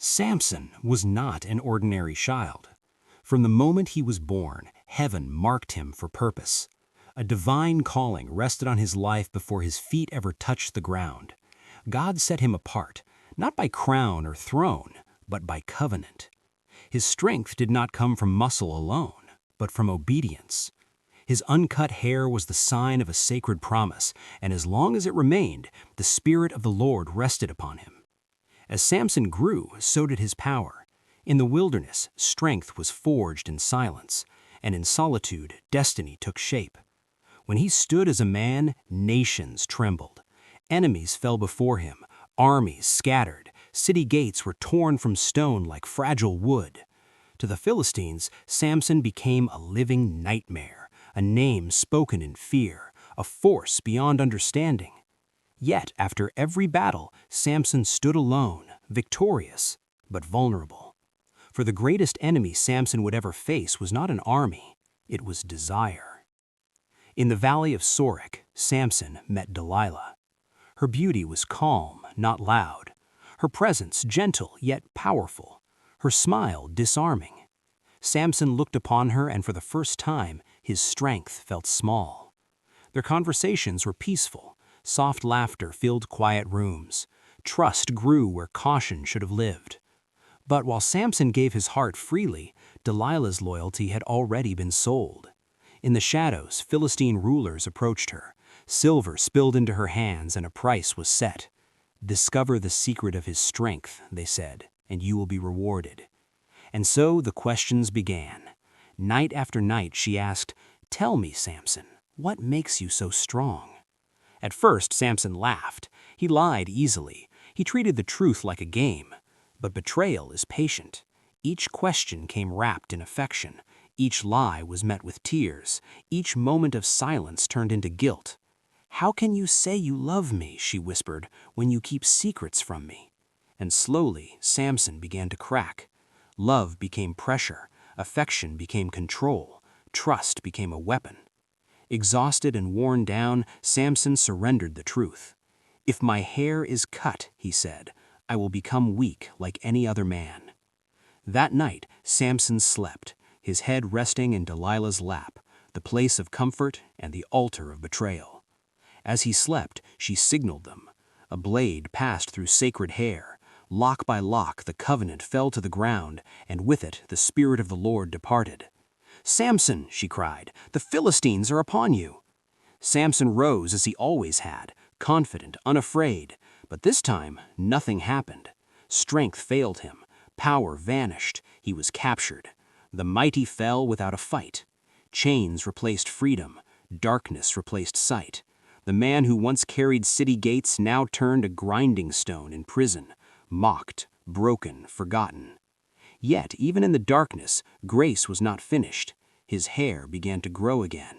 Samson was not an ordinary child. From the moment he was born, heaven marked him for purpose. A divine calling rested on his life before his feet ever touched the ground. God set him apart, not by crown or throne, but by covenant. His strength did not come from muscle alone, but from obedience. His uncut hair was the sign of a sacred promise, and as long as it remained, the Spirit of the Lord rested upon him. As Samson grew, so did his power. In the wilderness, strength was forged in silence, and in solitude, destiny took shape. When he stood as a man, nations trembled. Enemies fell before him, armies scattered, city gates were torn from stone like fragile wood. To the Philistines, Samson became a living nightmare, a name spoken in fear, a force beyond understanding. Yet, after every battle, Samson stood alone, victorious, but vulnerable. For the greatest enemy Samson would ever face was not an army, it was desire. In the valley of Sorek, Samson met Delilah. Her beauty was calm, not loud. Her presence gentle, yet powerful. Her smile disarming. Samson looked upon her, and for the first time, his strength felt small. Their conversations were peaceful. Soft laughter filled quiet rooms. Trust grew where caution should have lived. But while Samson gave his heart freely, Delilah's loyalty had already been sold. In the shadows, Philistine rulers approached her. Silver spilled into her hands and a price was set. "Discover the secret of his strength," they said, "and you will be rewarded." And so the questions began. Night after night she asked, "Tell me, Samson, what makes you so strong?" At first, Samson laughed. He lied easily. He treated the truth like a game. But betrayal is patient. Each question came wrapped in affection. Each lie was met with tears. Each moment of silence turned into guilt. "How can you say you love me," she whispered, "when you keep secrets from me?" And slowly, Samson began to crack. Love became pressure. Affection became control. Trust became a weapon. Exhausted and worn down, Samson surrendered the truth. "If my hair is cut," he said, "I will become weak like any other man." That night, Samson slept, his head resting in Delilah's lap, the place of comfort and the altar of betrayal. As he slept, she signaled them. A blade passed through sacred hair. Lock by lock, the covenant fell to the ground, and with it, the Spirit of the Lord departed. "Samson," she cried, "the Philistines are upon you." Samson rose as he always had, confident, unafraid. But this time, nothing happened. Strength failed him. Power vanished. He was captured. The mighty fell without a fight. Chains replaced freedom. Darkness replaced sight. The man who once carried city gates now turned a grinding stone in prison, mocked, broken, forgotten. Yet, even in the darkness, grace was not finished. His hair began to grow again.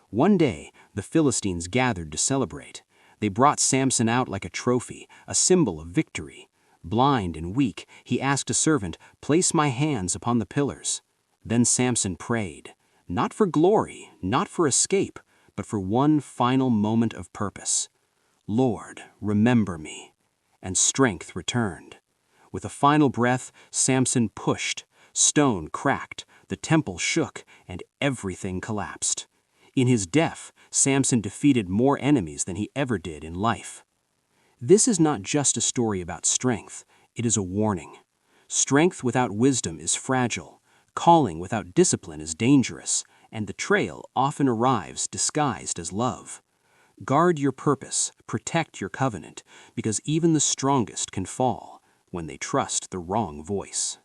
One day, the Philistines gathered to celebrate. They brought Samson out like a trophy, a symbol of victory. Blind and weak, he asked a servant, "Place my hands upon the pillars." Then Samson prayed, not for glory, not for escape, but for one final moment of purpose. "Lord, remember me." And strength returned. With a final breath, Samson pushed. Stone cracked, the temple shook, and everything collapsed. In his death, Samson defeated more enemies than he ever did in life. This is not just a story about strength, it is a warning. Strength without wisdom is fragile, calling without discipline is dangerous, and betrayal often arrives disguised as love. Guard your purpose, protect your covenant, because even the strongest can fall when they trust the wrong voice.